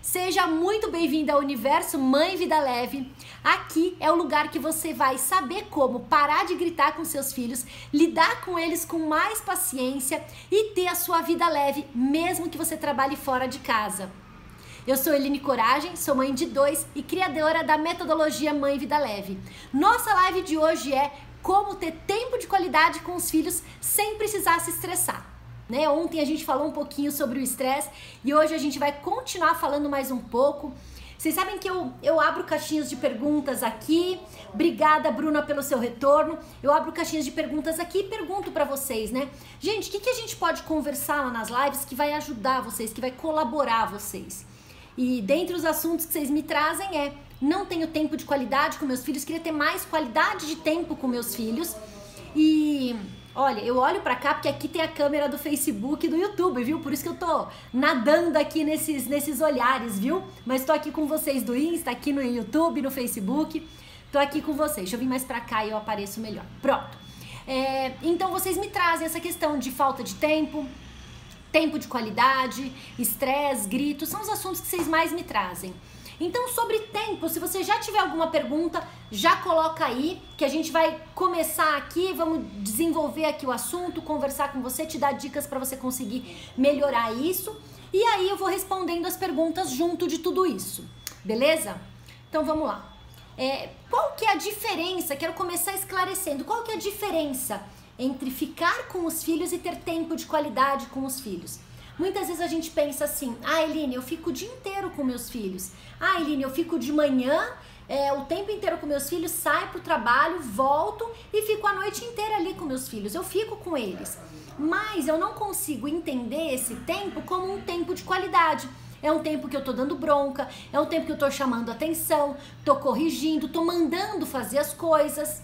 Seja muito bem-vinda ao Universo Mãe Vida Leve. Aqui é o lugar que você vai saber como parar de gritar com seus filhos, lidar com eles com mais paciência e ter a sua vida leve, mesmo que você trabalhe fora de casa. Eu sou Eline Coragem, sou mãe de 2 e criadora da metodologia Mãe Vida Leve. Nossa live de hoje é como ter tempo de qualidade com os filhos sem precisar se estressar. Ontem a gente falou um pouquinho sobre o estresse e hoje a gente vai continuar falando mais um pouco. Vocês sabem que eu abro caixinhas de perguntas aqui. Obrigada, Bruna, pelo seu retorno. Eu abro caixinhas de perguntas aqui e pergunto pra vocês, Gente, o que a gente pode conversar lá nas lives que vai ajudar vocês, que vai colaborar vocês? E dentre os assuntos que vocês me trazem não tenho tempo de qualidade com meus filhos, queria ter mais qualidade de tempo com meus filhos. E olha, eu olho pra cá porque aqui tem a câmera do Facebook e do YouTube, viu? Por isso que eu tô nadando aqui nesses olhares, viu? Mas tô aqui com vocês do Insta, aqui no YouTube, no Facebook. Tô aqui com vocês. Deixa eu vir mais pra cá e eu apareço melhor. Pronto. Então vocês me trazem essa questão de falta de tempo de qualidade, estresse, gritos, são os assuntos que vocês mais me trazem. Então, sobre tempo, se você já tiver alguma pergunta, já coloca aí, que a gente vai começar aqui, vamos desenvolver aqui o assunto, conversar com você, te dar dicas para você conseguir melhorar isso. E aí eu vou respondendo as perguntas junto de tudo isso, beleza? Então, vamos lá. Qual que é a diferença? Quero começar esclarecendo. Qual que é a diferença entre ficar com os filhos e ter tempo de qualidade com os filhos? Muitas vezes a gente pensa assim, Eline, eu fico o dia inteiro com meus filhos. Eline, eu fico de manhã, o tempo inteiro com meus filhos, saio pro trabalho, volto e fico a noite inteira ali com meus filhos. Eu fico com eles. Mas eu não consigo entender esse tempo como um tempo de qualidade. É um tempo que eu tô dando bronca, é um tempo que eu tô chamando atenção, tô corrigindo, tô mandando fazer as coisas.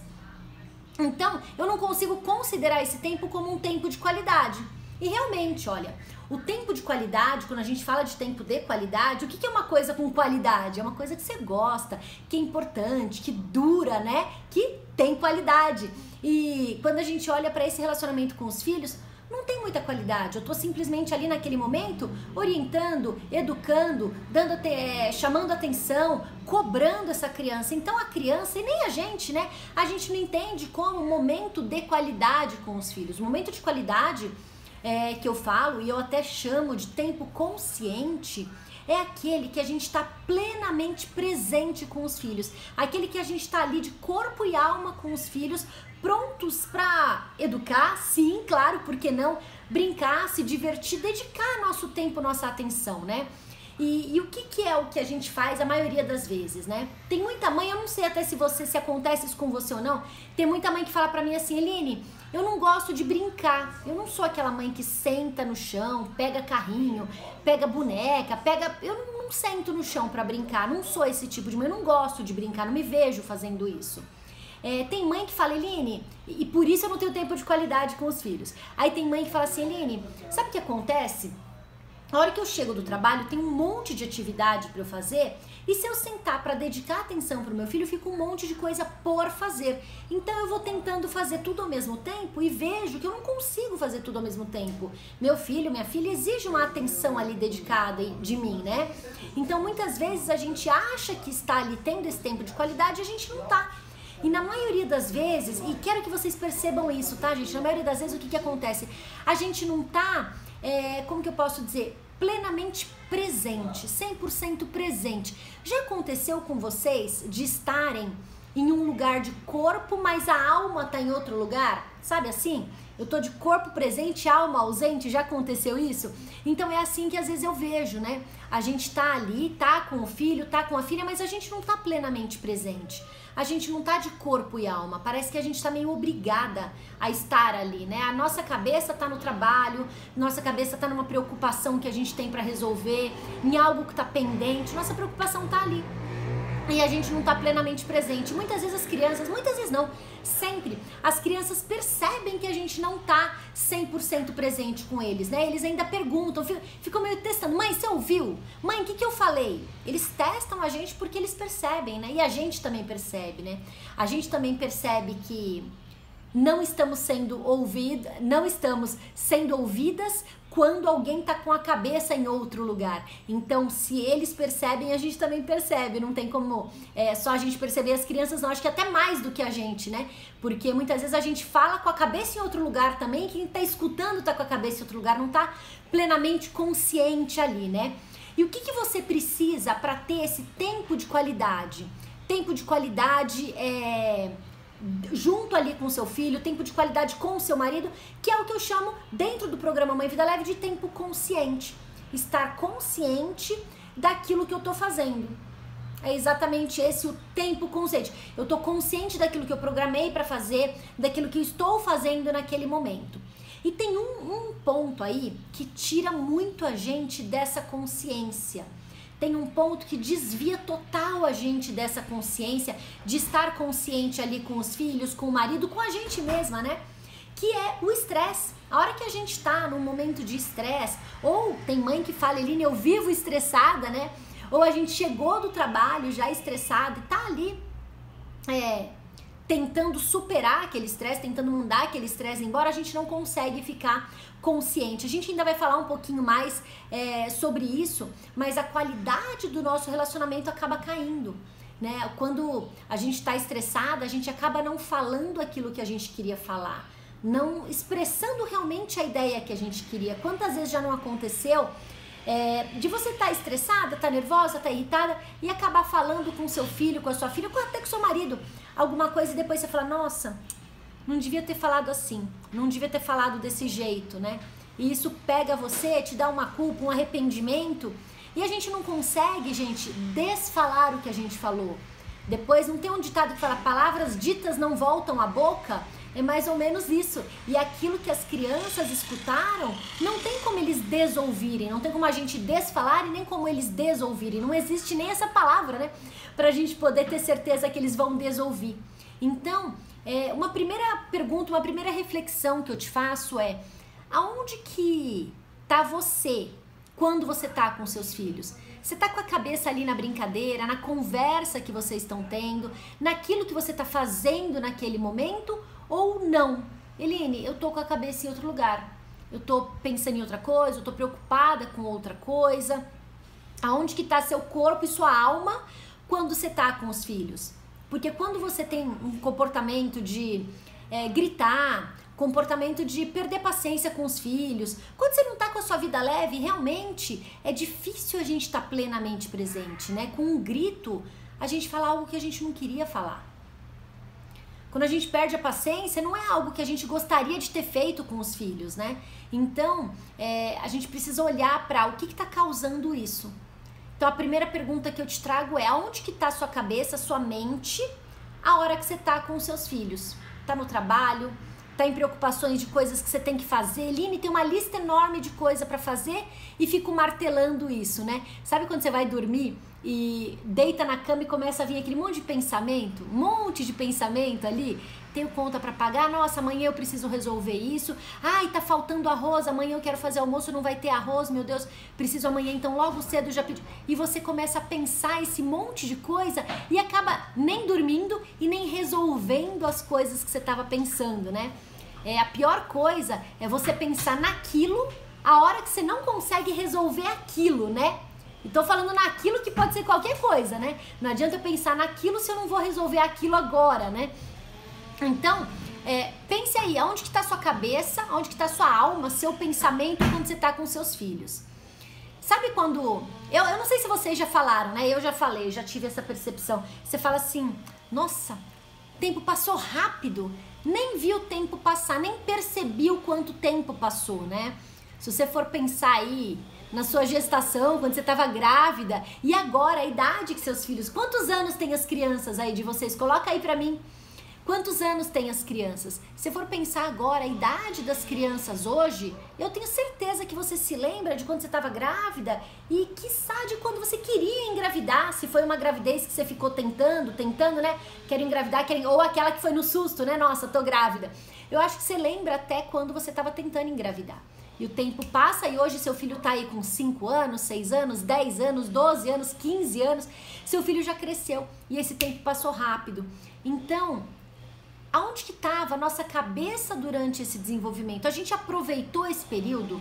Então, eu não consigo considerar esse tempo como um tempo de qualidade. E realmente, olha, o tempo de qualidade, quando a gente fala de tempo de qualidade, o que é uma coisa com qualidade? É uma coisa que você gosta, que é importante, que dura, que tem qualidade. E quando a gente olha para esse relacionamento com os filhos, não tem muita qualidade. Eu tô simplesmente ali naquele momento orientando, educando, chamando atenção, cobrando essa criança. Então a criança e nem a gente, a gente não entende como um momento de qualidade com os filhos. O momento de qualidade que eu falo e eu até chamo de tempo consciente é aquele que a gente está plenamente presente com os filhos, aquele que a gente está ali de corpo e alma com os filhos, prontos para educar, sim, claro, por que não? Brincar, se divertir, dedicar nosso tempo, nossa atenção, E o que é o que a gente faz a maioria das vezes, Tem muita mãe, eu não sei até se acontece isso com você ou não, tem muita mãe que fala pra mim assim, Eline, eu não gosto de brincar, eu não sou aquela mãe que senta no chão, pega carrinho, pega boneca, eu não sento no chão pra brincar, não sou esse tipo de mãe, eu não gosto de brincar, não me vejo fazendo isso. Tem mãe que fala, Eline, e por isso eu não tenho tempo de qualidade com os filhos. Aí tem mãe que fala assim, Eline, sabe o que acontece? A hora que eu chego do trabalho, tem um monte de atividade para eu fazer e se eu sentar para dedicar atenção para o meu filho, fica um monte de coisa por fazer. Então eu vou tentando fazer tudo ao mesmo tempo e vejo que eu não consigo fazer tudo ao mesmo tempo. Meu filho, minha filha exige uma atenção ali dedicada de mim, Então muitas vezes a gente acha que está ali tendo esse tempo de qualidade e a gente não tá. E na maioria das vezes, e quero que vocês percebam isso, tá, gente? Na maioria das vezes o que acontece? A gente não tá... como que eu posso dizer, plenamente presente, 100% presente. Já aconteceu com vocês de estarem em um lugar de corpo, mas a alma tá em outro lugar? Sabe assim? Eu tô de corpo presente, alma ausente, já aconteceu isso? Então é assim que às vezes eu vejo, A gente tá ali, tá com o filho, tá com a filha, mas a gente não tá plenamente presente. A gente não tá de corpo e alma, parece que a gente tá meio obrigada a estar ali, A nossa cabeça tá no trabalho, nossa cabeça tá numa preocupação que a gente tem pra resolver, em algo que tá pendente, nossa preocupação tá ali. E a gente não tá plenamente presente. Muitas vezes as crianças, muitas vezes não, sempre, as crianças percebem que a gente não tá 100% presente com eles, Eles ainda perguntam, ficam meio testando, mãe, você ouviu? Mãe, o que eu falei? Eles testam a gente porque eles percebem, E a gente também percebe, A gente também percebe que não estamos sendo ouvidas quando alguém tá com a cabeça em outro lugar. Então, se eles percebem, a gente também percebe. Não tem como só a gente perceber, as crianças não, acho que até mais do que a gente, né? Porque muitas vezes a gente fala com a cabeça em outro lugar também, quem tá escutando tá com a cabeça em outro lugar, não tá plenamente consciente ali, né? E o que você precisa para ter esse tempo de qualidade? Tempo de qualidade junto ali com o seu filho, tempo de qualidade com o seu marido, que é o que eu chamo dentro do programa Mãe Vida Leve de tempo consciente. Estar consciente daquilo que eu tô fazendo. É exatamente esse o tempo consciente. Eu tô consciente daquilo que eu programei para fazer, daquilo que eu estou fazendo naquele momento. E tem um ponto aí que tira muito a gente dessa consciência. Tem um ponto que desvia total a gente dessa consciência, de estar consciente ali com os filhos, com o marido, com a gente mesma, né? Que é o estresse. A hora que a gente tá num momento de estresse, ou tem mãe que fala, Eline, eu vivo estressada, né? Ou a gente chegou do trabalho já estressado e tá ali tentando superar aquele estresse, tentando mandar aquele estresse embora, a gente não consegue ficar consciente. A gente ainda vai falar um pouquinho mais sobre isso, mas a qualidade do nosso relacionamento acaba caindo, né? Quando a gente está estressada, a gente acaba não falando aquilo que a gente queria falar, não expressando realmente a ideia que a gente queria. Quantas vezes já não aconteceu de você estar estressada, estar nervosa, estar irritada e acabar falando com seu filho, com a sua filha, até com seu marido, alguma coisa e depois você fala, nossa, não devia ter falado assim, não devia ter falado desse jeito, né? E isso pega você, te dá uma culpa, um arrependimento e a gente não consegue, gente, desfalar o que a gente falou. Depois não tem um ditado que fala, palavras ditas não voltam à boca? É mais ou menos isso. E aquilo que as crianças escutaram, não tem como eles desouvirem, não tem como a gente desfalar e nem como eles desouvirem. Não existe nem essa palavra, né? Pra gente poder ter certeza que eles vão desouvir. Então, uma primeira pergunta, uma primeira reflexão que eu te faço é, aonde que tá você quando você tá com seus filhos? Você tá com a cabeça ali na brincadeira, na conversa que vocês estão tendo, naquilo que você tá fazendo naquele momento ou não? Eline, eu tô com a cabeça em outro lugar. Eu tô pensando em outra coisa, eu tô preocupada com outra coisa. Aonde que tá seu corpo e sua alma quando você tá com os filhos? Porque quando você tem um comportamento de gritar, comportamento de perder paciência com os filhos, quando você não tá com a sua vida leve, realmente é difícil a gente estar plenamente presente, né? Com um grito, a gente fala algo que a gente não queria falar. Quando a gente perde a paciência, não é algo que a gente gostaria de ter feito com os filhos, né? Então, a gente precisa olhar para o que está causando isso. Então, a primeira pergunta que eu te trago é, aonde que está a sua cabeça, a sua mente, a hora que você está com os seus filhos? Está no trabalho? Está em preocupações de coisas que você tem que fazer? Eline, tem uma lista enorme de coisa para fazer e fico martelando isso, né? Sabe quando você vai dormir e deita na cama e começa a vir aquele monte de pensamento ali? Tenho conta para pagar, nossa, amanhã eu preciso resolver isso. Ai, tá faltando arroz, amanhã eu quero fazer almoço, não vai ter arroz, meu Deus, preciso amanhã, então logo cedo já pedi. E você começa a pensar esse monte de coisa e acaba nem dormindo e nem resolvendo as coisas que você estava pensando, né? A pior coisa é você pensar naquilo a hora que você não consegue resolver aquilo, né? E tô falando naquilo que pode ser qualquer coisa, né? Não adianta eu pensar naquilo se eu não vou resolver aquilo agora, né? Então, pense aí, aonde que tá sua cabeça, aonde que tá sua alma, seu pensamento quando você tá com seus filhos. Sabe quando... Eu não sei se vocês já falaram, né? Eu já falei, já tive essa percepção. Você fala assim, nossa, o tempo passou rápido. Nem vi o tempo passar, nem percebi o quanto tempo passou, né? Se você for pensar aí na sua gestação, quando você estava grávida, e agora a idade que seus filhos... Quantos anos tem as crianças aí de vocês? Coloca aí pra mim. Quantos anos tem as crianças? Se for pensar agora a idade das crianças hoje, eu tenho certeza que você se lembra de quando você estava grávida e quiçá de quando você queria engravidar, se foi uma gravidez que você ficou tentando, né? Quero engravidar, ou aquela que foi no susto, né? Nossa, tô grávida. Eu acho que você lembra até quando você estava tentando engravidar. E o tempo passa e hoje seu filho tá aí com 5 anos, 6 anos, 10 anos, 12 anos, 15 anos. Seu filho já cresceu e esse tempo passou rápido. Então, aonde que estava a nossa cabeça durante esse desenvolvimento? A gente aproveitou esse período?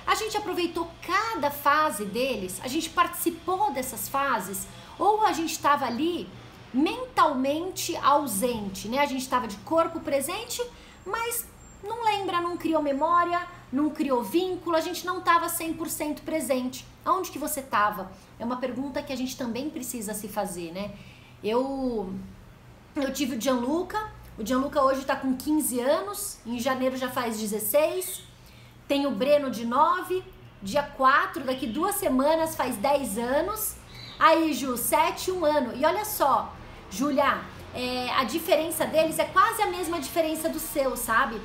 A gente aproveitou cada fase deles, a gente participou dessas fases, ou a gente estava ali mentalmente ausente, né? A gente estava de corpo presente, mas não lembra, não criou memória, não criou vínculo, a gente não estava 100% presente. Aonde que você estava? É uma pergunta que a gente também precisa se fazer, né? Eu tive o Gianluca hoje está com 15 anos, em janeiro já faz 16, tem o Breno de 9, dia 4, daqui 2 semanas faz 10 anos, aí Ju, 7 e 1 ano, e olha só, Júlia, a diferença deles é quase a mesma diferença do seu, sabe?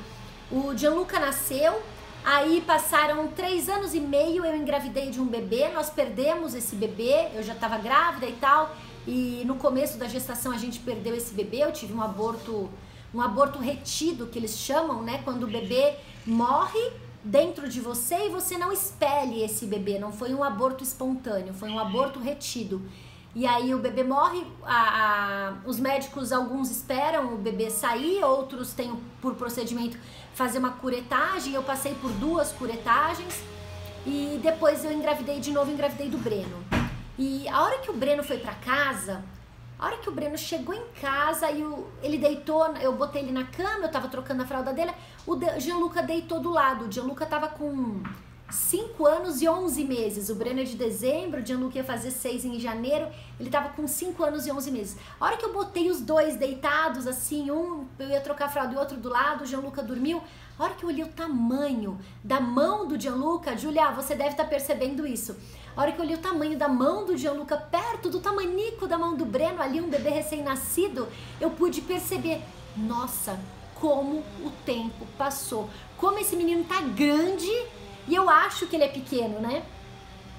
O Gianluca nasceu, aí passaram 3 anos e meio, eu engravidei de um bebê, nós perdemos esse bebê, eu já estava grávida e tal, e no começo da gestação a gente perdeu esse bebê, eu tive um aborto retido, que eles chamam, né? Quando o bebê morre dentro de você e você não expele esse bebê, não foi um aborto espontâneo, foi um aborto retido. E aí o bebê morre, os médicos, alguns esperam o bebê sair, outros têm por procedimento fazer uma curetagem, eu passei por 2 curetagens e depois eu engravidei de novo, engravidei do Breno. E a hora que o Breno foi pra casa, a hora que o Breno chegou em casa e ele deitou, eu botei ele na cama, eu tava trocando a fralda dele, o Gianluca deitou do lado, o Gianluca tava com 5 anos e 11 meses, o Breno é de dezembro, o Gianluca ia fazer 6 em janeiro, ele tava com 5 anos e 11 meses. A hora que eu botei os dois deitados assim, eu ia trocar a fralda e o outro do lado, o Gianluca dormiu, a hora que eu olhei o tamanho da mão do Gianluca, Julia, você deve estar percebendo isso. A hora que eu olhei o tamanho da mão do Gianluca perto do tamanico da mão do Breno, ali um bebê recém-nascido, eu pude perceber, nossa, como o tempo passou, como esse menino tá grande e eu acho que ele é pequeno, né?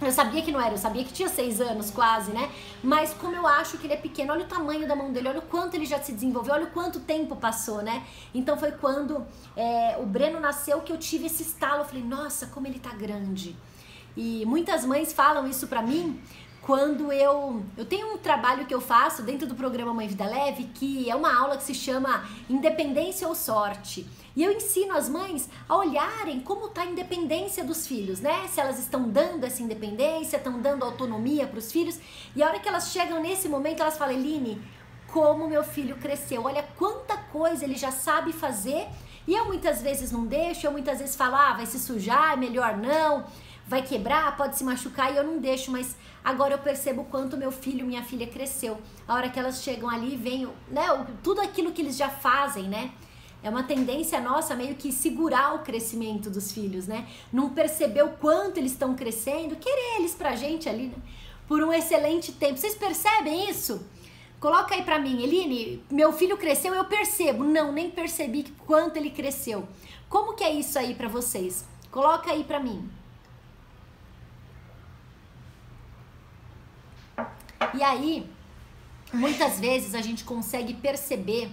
Eu sabia que não era, eu sabia que tinha 6 anos quase, né? Mas como eu acho que ele é pequeno, olha o tamanho da mão dele, olha o quanto ele já se desenvolveu, olha o quanto tempo passou, né? Então foi quando o Breno nasceu que eu tive esse estalo, eu falei, nossa, como ele tá grande. E muitas mães falam isso pra mim quando eu tenho um trabalho que eu faço dentro do programa Mãe Vida Leve, que é uma aula que se chama Independência ou Sorte. E eu ensino as mães a olharem como está a independência dos filhos, né? Se elas estão dando essa independência, estão dando autonomia para os filhos. E a hora que elas chegam nesse momento, elas falam, Eline, como meu filho cresceu, olha quanta coisa ele já sabe fazer. E eu muitas vezes não deixo, eu muitas vezes falo, vai se sujar, é melhor não, vai quebrar, pode se machucar, e eu não deixo, mas agora eu percebo o quanto meu filho, minha filha cresceu. A hora que elas chegam ali, vem, né, tudo aquilo que eles já fazem, né? É uma tendência nossa meio que segurar o crescimento dos filhos, né? Não perceber o quanto eles estão crescendo, querer eles pra gente ali, né? Por um excelente tempo. Vocês percebem isso? Coloca aí pra mim, Eline, meu filho cresceu, eu percebo. Não, nem percebi quanto ele cresceu. Como que é isso aí pra vocês? Coloca aí pra mim. E aí, muitas vezes a gente consegue perceber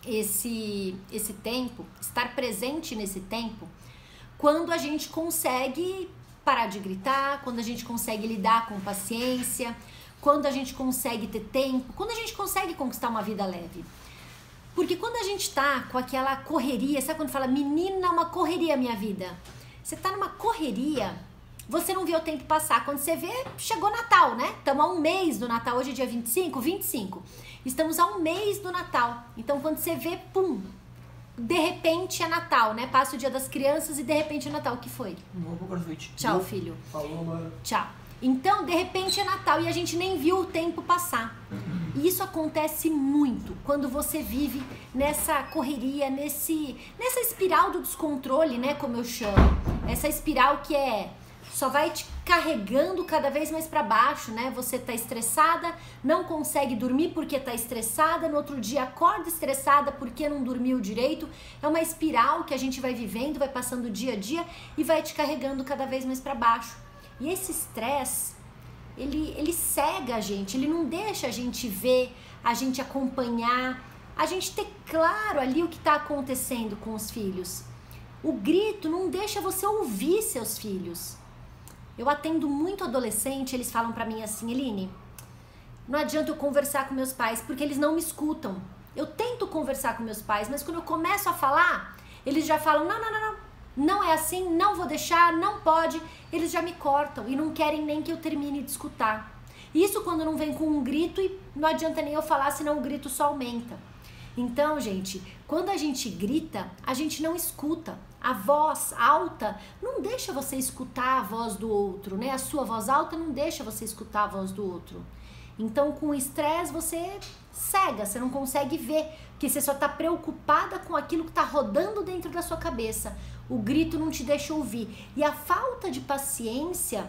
esse tempo, estar presente nesse tempo, quando a gente consegue parar de gritar, quando a gente consegue lidar com paciência, quando a gente consegue ter tempo, quando a gente consegue conquistar uma vida leve. Porque quando a gente tá com aquela correria, sabe quando fala, menina, uma correria minha vida? Você tá numa correria, você não vê o tempo passar. Quando você vê, chegou Natal, né? Estamos a 1 mês do Natal, hoje é dia 25. Estamos a 1 mês do Natal. Então, quando você vê, pum, de repente é Natal, né? Passa o dia das crianças e de repente é Natal. O que foi? Tchau, filho. Falou, mano. Tchau. Então, de repente é Natal e a gente nem viu o tempo passar. E isso acontece muito quando você vive nessa correria, nessa espiral do descontrole, né? Como eu chamo. Essa espiral que só vai te carregando cada vez mais para baixo, né? Você tá estressada, não consegue dormir porque tá estressada, no outro dia acorda estressada porque não dormiu direito. É uma espiral que a gente vai vivendo, vai passando dia a dia e vai te carregando cada vez mais para baixo. E esse estresse, ele cega a gente, ele não deixa a gente ver, a gente acompanhar, a gente ter claro ali o que tá acontecendo com os filhos. O grito não deixa você ouvir seus filhos. Eu atendo muito adolescente, eles falam pra mim assim, Eline, não adianta eu conversar com meus pais, porque eles não me escutam. Eu tento conversar com meus pais, mas quando eu começo a falar, eles já falam, não, não é assim, não vou deixar, não pode, eles já me cortam e não querem nem que eu termine de escutar. Isso quando não vem com um grito e não adianta nem eu falar, senão o grito só aumenta. Então, gente, quando a gente grita, a gente não escuta. A voz alta não deixa você escutar a voz do outro, né? A sua voz alta não deixa você escutar a voz do outro. Então, com o estresse, você cega, você não consegue ver, porque você só tá preocupada com aquilo que tá rodando dentro da sua cabeça. O grito não te deixa ouvir. E a falta de paciência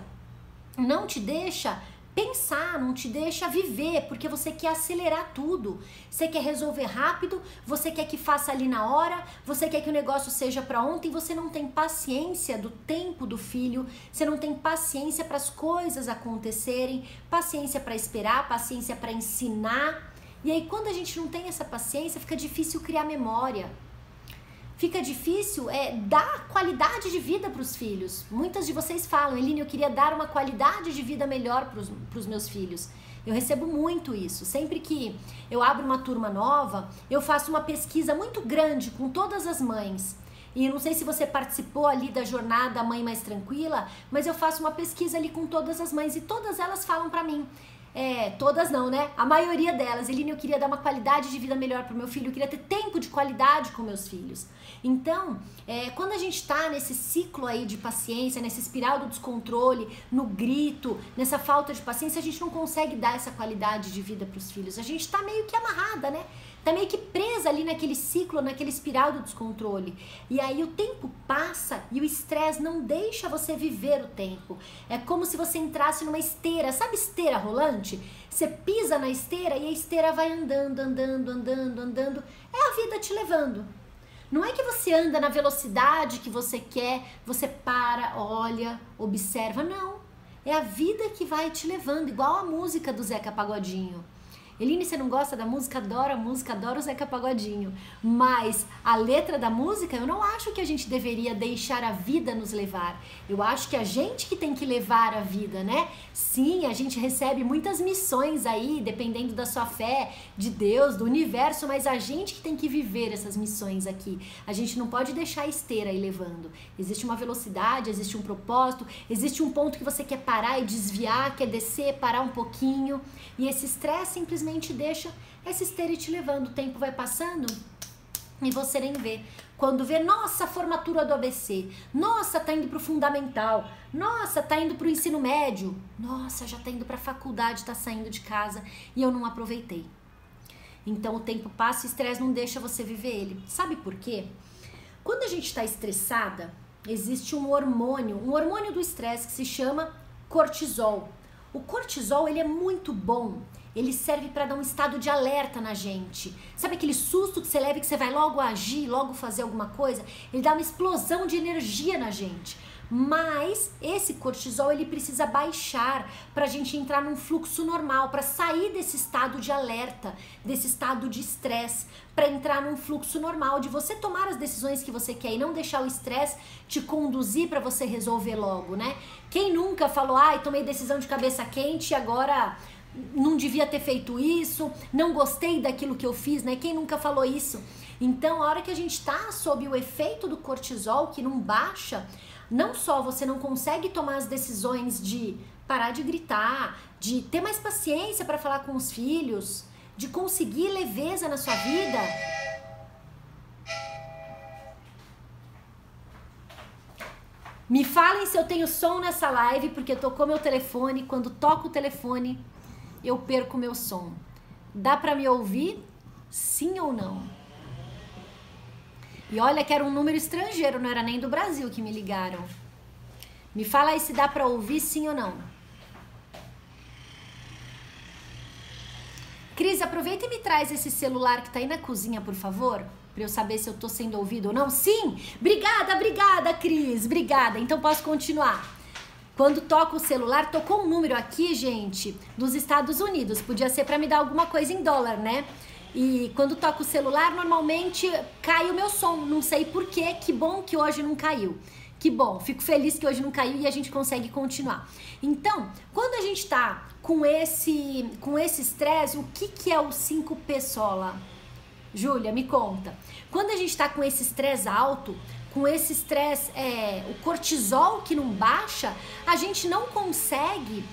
não te deixa pensar, não te deixa viver, porque você quer acelerar tudo. Você quer resolver rápido, você quer que faça ali na hora, você quer que o negócio seja para ontem, você não tem paciência do tempo do filho, você não tem paciência para as coisas acontecerem, paciência para esperar, paciência para ensinar. E aí quando a gente não tem essa paciência, fica difícil criar memória. Fica difícil dar qualidade de vida para os filhos. Muitas de vocês falam, Eline, eu queria dar uma qualidade de vida melhor para os meus filhos. Eu recebo muito isso. Sempre que eu abro uma turma nova, eu faço uma pesquisa muito grande com todas as mães. E não sei se você participou ali da jornada Mãe Mais Tranquila, mas eu faço uma pesquisa ali com todas as mães e todas elas falam para mim. Todas não, né? A maioria delas. Eline, eu queria dar uma qualidade de vida melhor pro meu filho, eu queria ter tempo de qualidade com meus filhos. Então, quando a gente tá nesse ciclo aí de paciência, nessa espiral do descontrole, no grito, nessa falta de paciência, a gente não consegue dar essa qualidade de vida pros filhos. A gente tá meio que amarrada, né? Tá meio que presa ali naquele ciclo, naquele espiral do descontrole. E aí o tempo passa e o estresse não deixa você viver o tempo. É como se você entrasse numa esteira, sabe esteira rolante? Você pisa na esteira e a esteira vai andando, andando, andando, andando. É a vida te levando. Não é que você anda na velocidade que você quer, você para, olha, observa. Não. É a vida que vai te levando, igual a música do Zeca Pagodinho. Eline, você não gosta da música? Adoro a música, adoro o Zeca Pagodinho. Mas a letra da música, eu não acho que a gente deveria deixar a vida nos levar. Eu acho que a gente que tem que levar a vida, né? Sim, a gente recebe muitas missões aí, dependendo da sua fé, de Deus, do universo, mas a gente que tem que viver essas missões aqui. A gente não pode deixar a esteira aí levando. Existe uma velocidade, existe um propósito, existe um ponto que você quer parar e desviar, quer descer, parar um pouquinho. E esse estresse simplesmente deixa essa esteira te levando, o tempo vai passando e você nem vê. Quando vê, nossa, formatura do ABC, nossa, tá indo pro fundamental, nossa, tá indo pro ensino médio, nossa, já tá indo pra faculdade, tá saindo de casa e eu não aproveitei. Então o tempo passa e o estresse não deixa você viver ele. Sabe por quê? Quando a gente tá estressada, existe um hormônio do estresse que se chama cortisol. O cortisol, ele é muito bom. Ele serve para dar um estado de alerta na gente. Sabe aquele susto que você leva e que você vai logo agir, logo fazer alguma coisa? Ele dá uma explosão de energia na gente. Mas esse cortisol, ele precisa baixar para a gente entrar num fluxo normal, para sair desse estado de alerta, desse estado de estresse, para entrar num fluxo normal, de você tomar as decisões que você quer e não deixar o estresse te conduzir para você resolver logo, né? Quem nunca falou, ai, tomei decisão de cabeça quente e agora não devia ter feito isso, não gostei daquilo que eu fiz, né? Quem nunca falou isso? Então, a hora que a gente tá sob o efeito do cortisol, que não baixa, não só você não consegue tomar as decisões de parar de gritar, de ter mais paciência para falar com os filhos, de conseguir leveza na sua vida. Me falem se eu tenho som nessa live, porque tocou meu telefone. Quando toco o telefone, eu perco meu som. Dá pra me ouvir? Sim ou não? E olha que era um número estrangeiro, não era nem do Brasil que me ligaram. Me fala aí se dá pra ouvir, sim ou não. Cris, aproveita e me traz esse celular que tá aí na cozinha, por favor, pra eu saber se eu tô sendo ouvido ou não. Sim! Obrigada, Cris, obrigada. Então posso continuar. Quando toca o celular, tocou um número aqui, gente, dos Estados Unidos. Podia ser pra me dar alguma coisa em dólar, né? E quando toca o celular, normalmente cai o meu som. Não sei por quê, que bom que hoje não caiu. Que bom, fico feliz que hoje não caiu e a gente consegue continuar. Então, quando a gente tá com esse estresse, o que é o 5P sola? Júlia, me conta. Quando a gente tá com esse estresse alto, com esse estresse, o cortisol que não baixa, a gente não consegue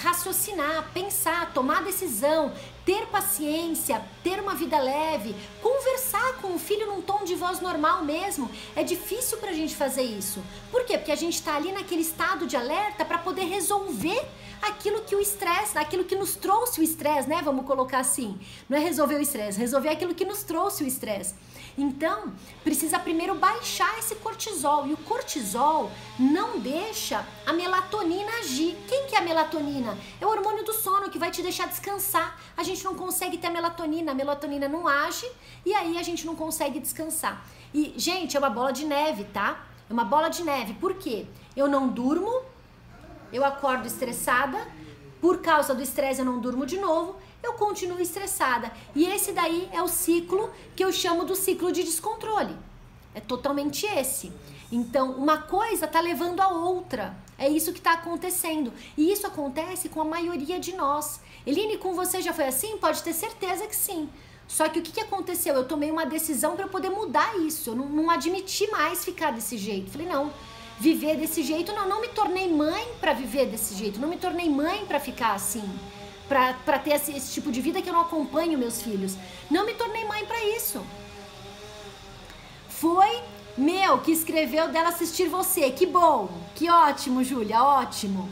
raciocinar, pensar, tomar decisão, ter paciência, ter uma vida leve, conversar com o filho num tom de voz normal mesmo. É difícil pra gente fazer isso. Por quê? Porque a gente tá ali naquele estado de alerta para poder resolver aquilo que o estresse, aquilo que nos trouxe o estresse, né? Vamos colocar assim. Não é resolver o estresse, resolver aquilo que nos trouxe o estresse. Então, precisa primeiro baixar esse cortisol. E o cortisol não deixa a melatonina agir. Quem que é a melatonina? É o hormônio do sono que vai te deixar descansar. A gente não consegue ter a melatonina não age e aí a gente não consegue descansar. E, gente, é uma bola de neve, tá? É uma bola de neve. Por quê? Eu não durmo, eu acordo estressada, por causa do estresse eu não durmo de novo, eu continuo estressada. E esse daí é o ciclo que eu chamo do ciclo de descontrole. É totalmente esse. Então, uma coisa tá levando a outra. É isso que tá acontecendo. E isso acontece com a maioria de nós. Eline, com você já foi assim? Pode ter certeza que sim. Só que o que aconteceu? Eu tomei uma decisão para eu poder mudar isso. Eu não admiti mais ficar desse jeito. Falei, não, viver desse jeito, não me tornei mãe para viver desse jeito. Não me tornei mãe para ficar assim. Para ter esse tipo de vida que eu não acompanho meus filhos. Não me tornei mãe para isso. Foi meu que escreveu dela assistir você. Que bom, que ótimo, Júlia, ótimo.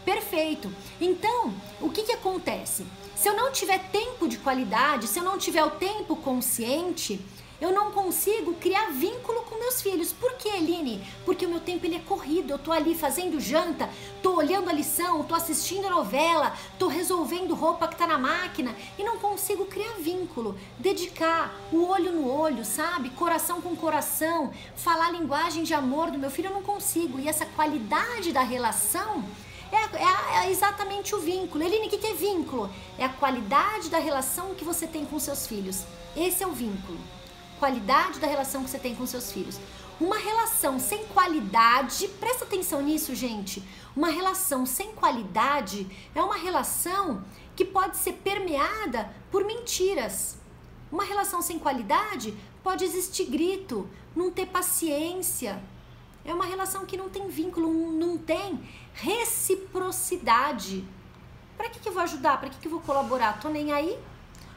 Perfeito. Então, o que acontece? Se eu não tiver tempo de qualidade, se eu não tiver o tempo consciente, eu não consigo criar vínculo com meus filhos. Por quê, Eline? Porque o meu tempo ele é corrido. Eu tô ali fazendo janta, tô olhando a lição, tô assistindo a novela, tô resolvendo roupa que tá na máquina e não consigo criar vínculo, dedicar o olho no olho, sabe? Coração com coração, falar a linguagem de amor do meu filho, eu não consigo. E essa qualidade da relação é exatamente o vínculo. Eline, o que é vínculo? É a qualidade da relação que você tem com seus filhos. Esse é o vínculo. Qualidade da relação que você tem com seus filhos. Uma relação sem qualidade, presta atenção nisso, gente. Uma relação sem qualidade é uma relação que pode ser permeada por mentiras. Uma relação sem qualidade pode existir grito, não ter paciência. É uma relação que não tem vínculo, não tem reciprocidade. Para que eu vou ajudar? Para que eu vou colaborar? Tô nem aí.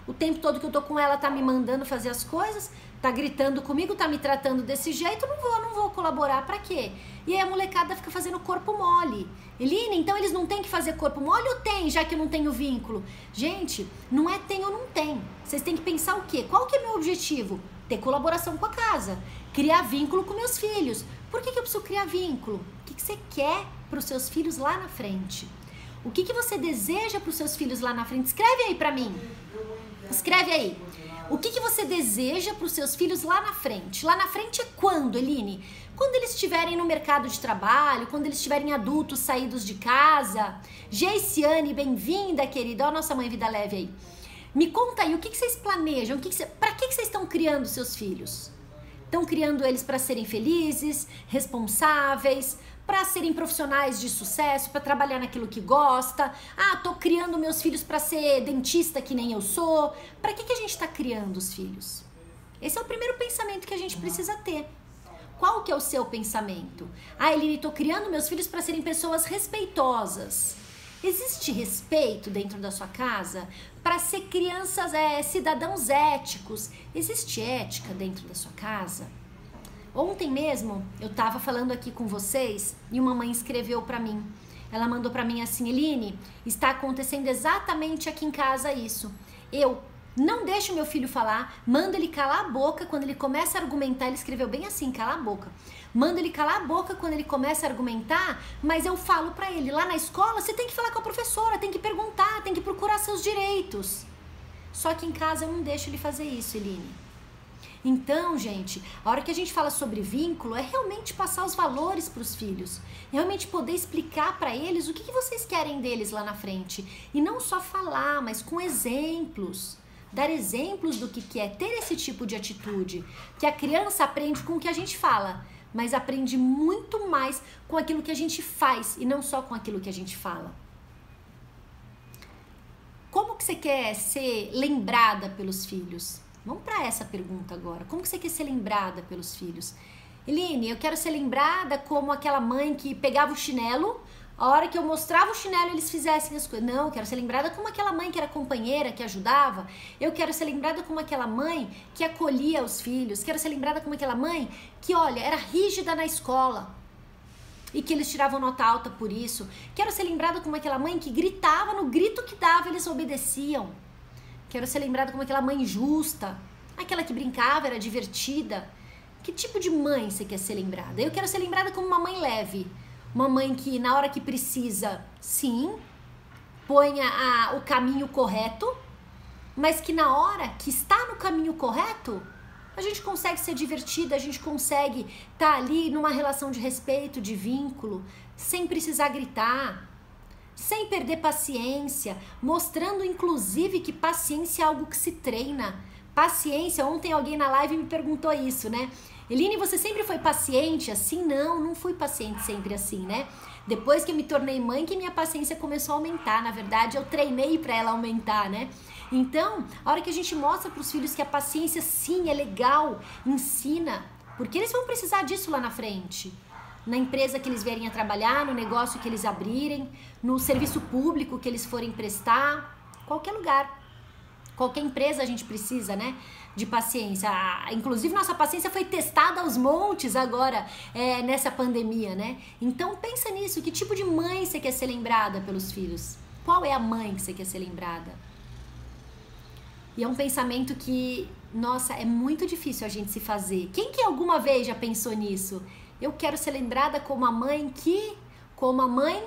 O tempo todo que eu tô com ela tá me mandando fazer as coisas, tá gritando comigo, tá me tratando desse jeito, não vou colaborar, pra quê? E aí a molecada fica fazendo corpo mole. Eline, então eles não têm que fazer corpo mole ou tem, já que eu não tenho vínculo? Gente, não é tem ou não tem. Vocês têm que pensar o quê? Qual que é meu objetivo? Ter colaboração com a casa, criar vínculo com meus filhos. Por que eu preciso criar vínculo? O que você quer pros seus filhos lá na frente? O que você deseja pros seus filhos lá na frente? Escreve aí pra mim. Escreve aí. O que você deseja para os seus filhos lá na frente? Lá na frente é quando, Eline? Quando eles estiverem no mercado de trabalho, quando eles estiverem adultos, saídos de casa. Geiciane, bem-vinda, querida. Ó a nossa mãe Vida Leve aí. Me conta aí, o que vocês planejam? Para que vocês estão criando seus filhos? Estão criando eles para serem felizes, responsáveis, para serem profissionais de sucesso, para trabalhar naquilo que gosta. Ah, tô criando meus filhos para ser dentista que nem eu sou. Para que a gente está criando os filhos? Esse é o primeiro pensamento que a gente precisa ter. Qual que é o seu pensamento? Ah, Eline, tô criando meus filhos para serem pessoas respeitosas. Existe respeito dentro da sua casa? Para ser crianças, cidadãos éticos. Existe ética dentro da sua casa? Ontem mesmo, eu tava falando aqui com vocês e uma mãe escreveu pra mim. Ela mandou pra mim assim, Eline, está acontecendo exatamente aqui em casa isso. Eu não deixo meu filho falar, mando ele calar a boca quando ele começa a argumentar. Ele escreveu bem assim, calar a boca. Mando ele calar a boca quando ele começa a argumentar, mas eu falo pra ele, lá na escola você tem que falar com a professora, tem que perguntar, tem que procurar seus direitos. Só que em casa eu não deixo ele fazer isso, Eline. Então, gente, a hora que a gente fala sobre vínculo é realmente passar os valores para os filhos, realmente poder explicar para eles o que vocês querem deles lá na frente e não só falar, mas com exemplos, dar exemplos do que é ter esse tipo de atitude, que a criança aprende com o que a gente fala, mas aprende muito mais com aquilo que a gente faz e não só com aquilo que a gente fala. Como que você quer ser lembrada pelos filhos? Vamos para essa pergunta agora. Como que você quer ser lembrada pelos filhos? Eline, eu quero ser lembrada como aquela mãe que pegava o chinelo, a hora que eu mostrava o chinelo eles fizessem as coisas. Não, eu quero ser lembrada como aquela mãe que era companheira, que ajudava. Eu quero ser lembrada como aquela mãe que acolhia os filhos. Quero ser lembrada como aquela mãe que, olha, era rígida na escola e que eles tiravam nota alta por isso. Quero ser lembrada como aquela mãe que gritava, no grito que dava eles obedeciam. Quero ser lembrada como aquela mãe justa, aquela que brincava, era divertida. Que tipo de mãe você quer ser lembrada? Eu quero ser lembrada como uma mãe leve. Uma mãe que na hora que precisa, sim, ponha o caminho correto, mas que na hora que está no caminho correto, a gente consegue ser divertida, a gente consegue estar ali numa relação de respeito, de vínculo, sem precisar gritar, sem perder paciência, mostrando inclusive que paciência é algo que se treina. Paciência, ontem alguém na live me perguntou isso, né? Eline, você sempre foi paciente assim? Não fui paciente sempre assim, né? Depois que eu me tornei mãe que minha paciência começou a aumentar. Na verdade, eu treinei para ela aumentar, né? Então, a hora que a gente mostra para os filhos que a paciência sim é legal, ensina, porque eles vão precisar disso lá na frente. Na empresa que eles vierem a trabalhar, no negócio que eles abrirem, no serviço público que eles forem prestar, qualquer lugar. Qualquer empresa a gente precisa, né, de paciência. Inclusive, nossa paciência foi testada aos montes agora, nessa pandemia, né? Então, pensa nisso. Que tipo de mãe você quer ser lembrada pelos filhos? Qual é a mãe que você quer ser lembrada? E é um pensamento que, nossa, é muito difícil a gente se fazer. Quem que alguma vez já pensou nisso? Eu quero ser lembrada como a mãe que... Como a mãe...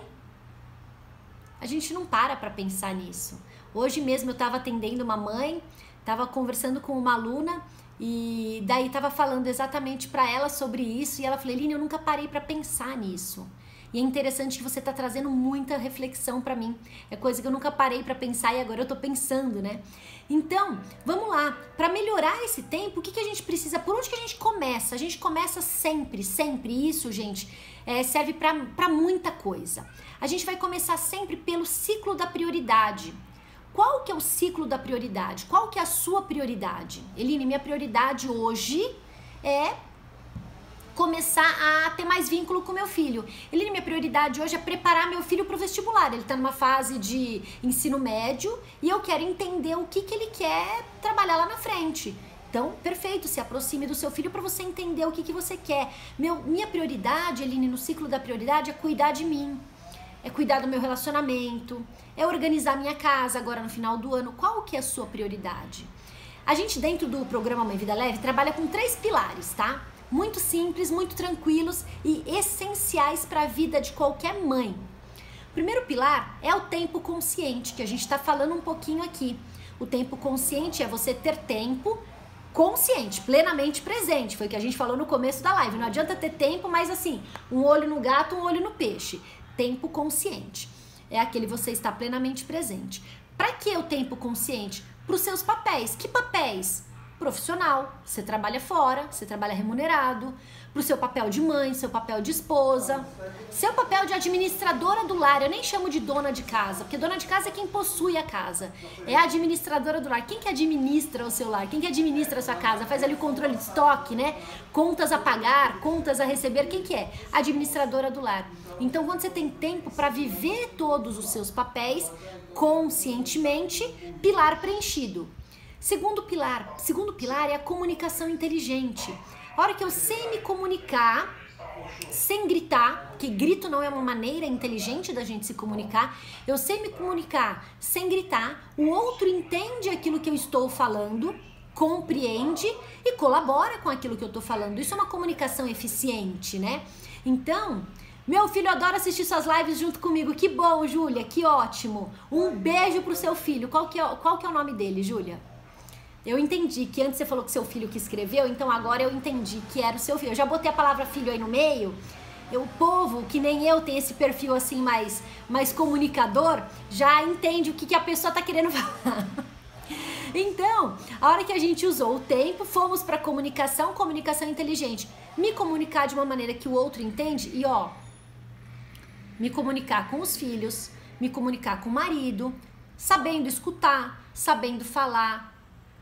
A gente não para pensar nisso. Hoje mesmo eu estava atendendo uma mãe, estava conversando com uma aluna e daí estava falando exatamente para ela sobre isso e ela falou, Eline, eu nunca parei para pensar nisso. E é interessante que você está trazendo muita reflexão para mim. É coisa que eu nunca parei para pensar e agora eu estou pensando, né? Então, vamos lá. Para melhorar esse tempo, o que a gente precisa? Por onde que a gente começa? A gente começa sempre. Isso, gente, serve para muita coisa. A gente vai começar sempre pelo ciclo da prioridade. Qual que é o ciclo da prioridade? Qual que é a sua prioridade? Eline, minha prioridade hoje é começar a ter mais vínculo com meu filho. Eline, minha prioridade hoje é preparar meu filho para o vestibular. Ele está numa fase de ensino médio e eu quero entender o que ele quer trabalhar lá na frente. Então, perfeito, se aproxime do seu filho para você entender o que você quer. Minha prioridade, Eline, no ciclo da prioridade é cuidar de mim. É cuidar do meu relacionamento, é organizar minha casa agora no final do ano. Qual que é a sua prioridade? A gente dentro do programa Mãe Vida Leve trabalha com 3 pilares, tá? Muito simples, muito tranquilos e essenciais para a vida de qualquer mãe. O primeiro pilar é o tempo consciente, que a gente está falando um pouquinho aqui. O tempo consciente é você ter tempo consciente, plenamente presente. Foi o que a gente falou no começo da live. Não adianta ter tempo, mas assim, um olho no gato, um olho no peixe. Tempo consciente é aquele você está plenamente presente. Para que o tempo consciente? Para os seus papéis. Que papéis? Profissional, você trabalha fora, você trabalha remunerado. Para o seu papel de mãe, seu papel de esposa, seu papel de administradora do lar. Eu nem chamo de dona de casa, porque dona de casa é quem possui a casa. É a administradora do lar. Quem que administra o seu lar? Quem que administra a sua casa? Faz ali o controle de estoque, né? Contas a pagar, contas a receber. Quem que é? Administradora do lar. Então, quando você tem tempo para viver todos os seus papéis conscientemente, pilar preenchido. Segundo pilar é a comunicação inteligente. A hora que eu sei me comunicar, sem gritar, porque grito não é uma maneira inteligente da gente se comunicar, eu sei me comunicar sem gritar, o outro entende aquilo que eu estou falando, compreende e colabora com aquilo que eu estou falando. Isso é uma comunicação eficiente, né? Então, meu filho adora assistir suas lives junto comigo. Que bom, Júlia, que ótimo. Um beijo pro seu filho. Qual que é o nome dele, Júlia? Eu entendi que antes você falou que seu filho que escreveu, então agora eu entendi que era o seu filho. Eu já botei a palavra filho aí no meio. O povo, que nem eu, tem esse perfil assim mais comunicador, já entende o que a pessoa tá querendo falar. Então, a hora que a gente usou o tempo, fomos para comunicação inteligente. Me comunicar de uma maneira que o outro entende e me comunicar com os filhos, me comunicar com o marido, sabendo escutar, sabendo falar.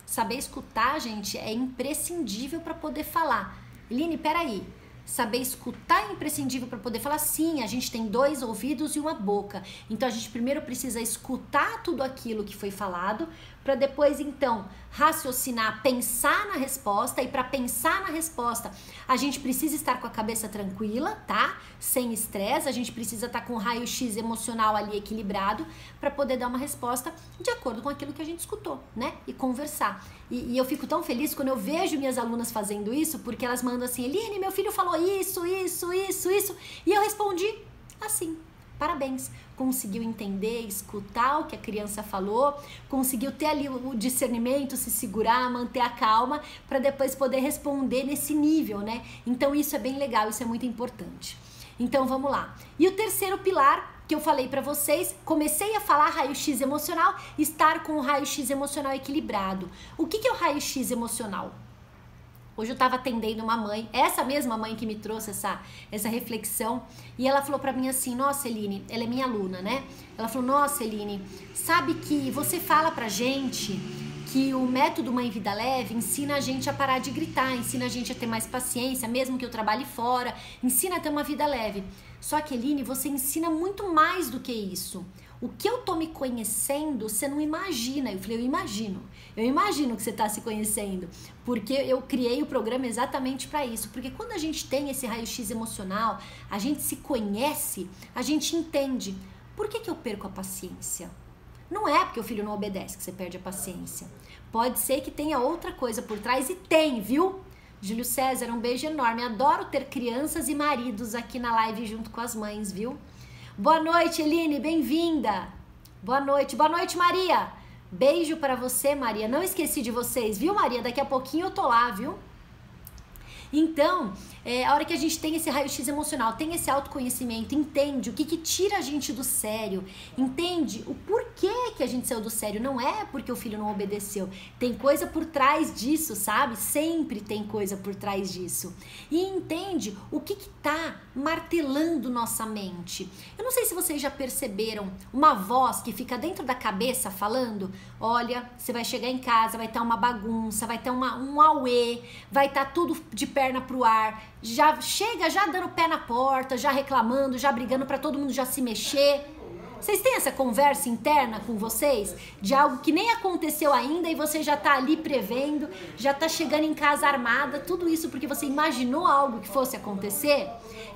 Saber escutar, gente, é imprescindível para poder falar. Eline, peraí, Saber escutar é imprescindível para poder falar. Sim, a gente tem 2 ouvidos e uma boca. Então a gente primeiro precisa escutar tudo aquilo que foi falado, para depois então raciocinar, pensar na resposta. E para pensar na resposta, a gente precisa estar com a cabeça tranquila, tá? Sem estresse, a gente precisa estar com o raio-x emocional ali equilibrado para poder dar uma resposta de acordo com aquilo que a gente escutou, né? E conversar. E eu fico tão feliz quando eu vejo minhas alunas fazendo isso, porque elas mandam assim: Eline, meu filho falou isso, e eu respondi assim: parabéns, conseguiu entender, escutar o que a criança falou, conseguiu ter ali o discernimento, se segurar, manter a calma, para depois poder responder nesse nível, né? Então isso é bem legal, isso é muito importante. Então vamos lá. E o terceiro pilar que eu falei para vocês, comecei a falar raio-x emocional, estar com o raio-x emocional equilibrado. O que é o raio-x emocional? Hoje eu estava atendendo uma mãe, essa mesma mãe que me trouxe essa reflexão, e ela falou para mim assim: nossa, Eline, ela é minha aluna, né? Ela falou: nossa, Eline, sabe que você fala pra gente que o método Mãe Vida Leve ensina a gente a parar de gritar, ensina a gente a ter mais paciência, mesmo que eu trabalhe fora, ensina a ter uma vida leve. Só que, Eline, você ensina muito mais do que isso. O que eu tô me conhecendo, você não imagina. Eu falei: eu imagino que você tá se conhecendo, porque eu criei o programa exatamente para isso. Porque quando a gente tem esse raio-x emocional, a gente se conhece, a gente entende. Por que eu perco a paciência? Não é porque o filho não obedece que você perde a paciência. Pode ser que tenha outra coisa por trás, e tem, viu? Júlio César, um beijo enorme. Adoro ter crianças e maridos aqui na live junto com as mães, viu? Boa noite, Eline, bem-vinda. Boa noite, Maria. Beijo para você, Maria. Não esqueci de vocês, viu, Maria? Daqui a pouquinho eu tô lá, viu? Então, a hora que a gente tem esse raio-x emocional, tem esse autoconhecimento, entende o que tira a gente do sério, entende o porquê que a gente saiu do sério. Não é porque o filho não obedeceu, tem coisa por trás disso, sabe? Sempre tem coisa por trás disso. E entende o que tá martelando nossa mente. Eu não sei se vocês já perceberam uma voz que fica dentro da cabeça falando: olha, você vai chegar em casa, vai estar uma bagunça, vai ter um auê, vai estar tudo de perna pro ar, já chega já dando pé na porta, já reclamando, já brigando para todo mundo já se mexer. Vocês têm essa conversa interna com vocês de algo que nem aconteceu ainda e você já tá ali prevendo, já tá chegando em casa armada, tudo isso porque você imaginou algo que fosse acontecer?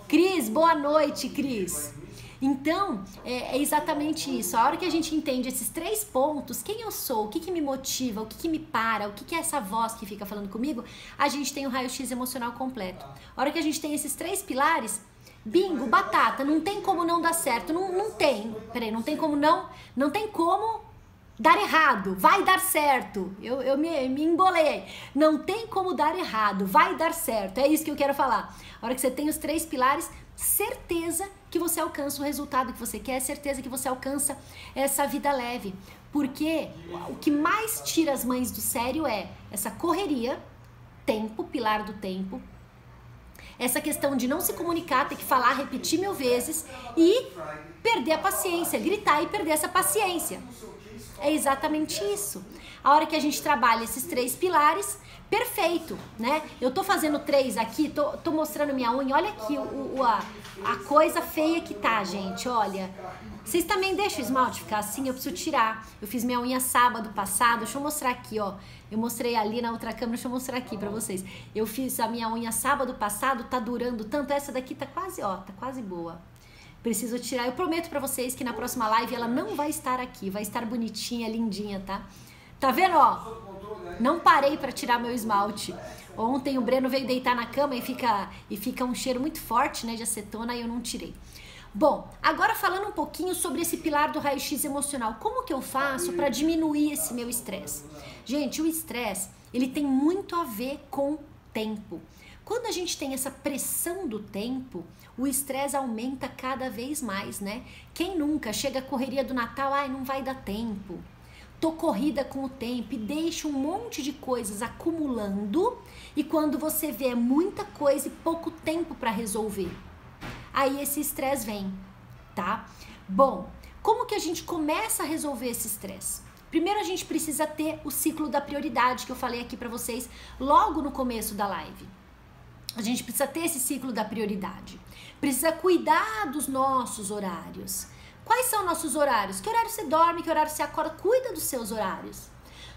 Cris, boa noite, Cris. Então, é exatamente isso. A hora que a gente entende esses 3 pontos, quem eu sou, o que me motiva, o que me para, o que é essa voz que fica falando comigo, a gente tem o raio-x emocional completo. A hora que a gente tem esses 3 pilares, bingo, batata, não tem como não dar certo, não tem como dar errado, vai dar certo. Eu me embolei. Não tem como dar errado, vai dar certo. É isso que eu quero falar. A hora que você tem os 3 pilares, certeza que você alcança o resultado que você quer, certeza que você alcança essa vida leve. Porque o que mais tira as mães do sério é essa correria, tempo, pilar do tempo, essa questão de não se comunicar, ter que falar, repetir 1000 vezes e perder a paciência, gritar e perder essa paciência. É exatamente isso. A hora que a gente trabalha esses 3 pilares, perfeito, né? Eu tô fazendo 3 aqui, tô mostrando minha unha, olha aqui a coisa feia que tá, gente, olha. Vocês também deixam o esmalte ficar assim? Eu preciso tirar. Eu fiz minha unha sábado passado, deixa eu mostrar aqui, ó. Eu mostrei ali na outra câmera, deixa eu mostrar aqui pra vocês. Eu fiz a minha unha sábado passado, tá durando tanto, essa daqui tá quase, ó, tá quase boa. Preciso tirar, eu prometo pra vocês que na próxima live ela não vai estar aqui, vai estar bonitinha, lindinha, tá? Tá vendo, ó? Não parei pra tirar meu esmalte. Ontem o Breno veio deitar na cama e fica um cheiro muito forte, né, de acetona, e eu não tirei. Bom, agora falando um pouquinho sobre esse pilar do raio-x emocional, como que eu faço para diminuir esse meu estresse? Gente, o estresse, ele tem muito a ver com tempo. Quando a gente tem essa pressão do tempo, o estresse aumenta cada vez mais, né? Quem nunca chega a correria do Natal, ai, não vai dar tempo. Tô corrida com o tempo e deixa um monte de coisas acumulando, e quando você vê é muita coisa e pouco tempo para resolver. Aí esse estresse vem, tá? Bom, como que a gente começa a resolver esse estresse? Primeiro a gente precisa ter o ciclo da prioridade que eu falei aqui para vocês logo no começo da live. A gente precisa ter esse ciclo da prioridade. Precisa cuidar dos nossos horários. Quais são nossos horários? Que horário você dorme, que horário você acorda? Cuida dos seus horários.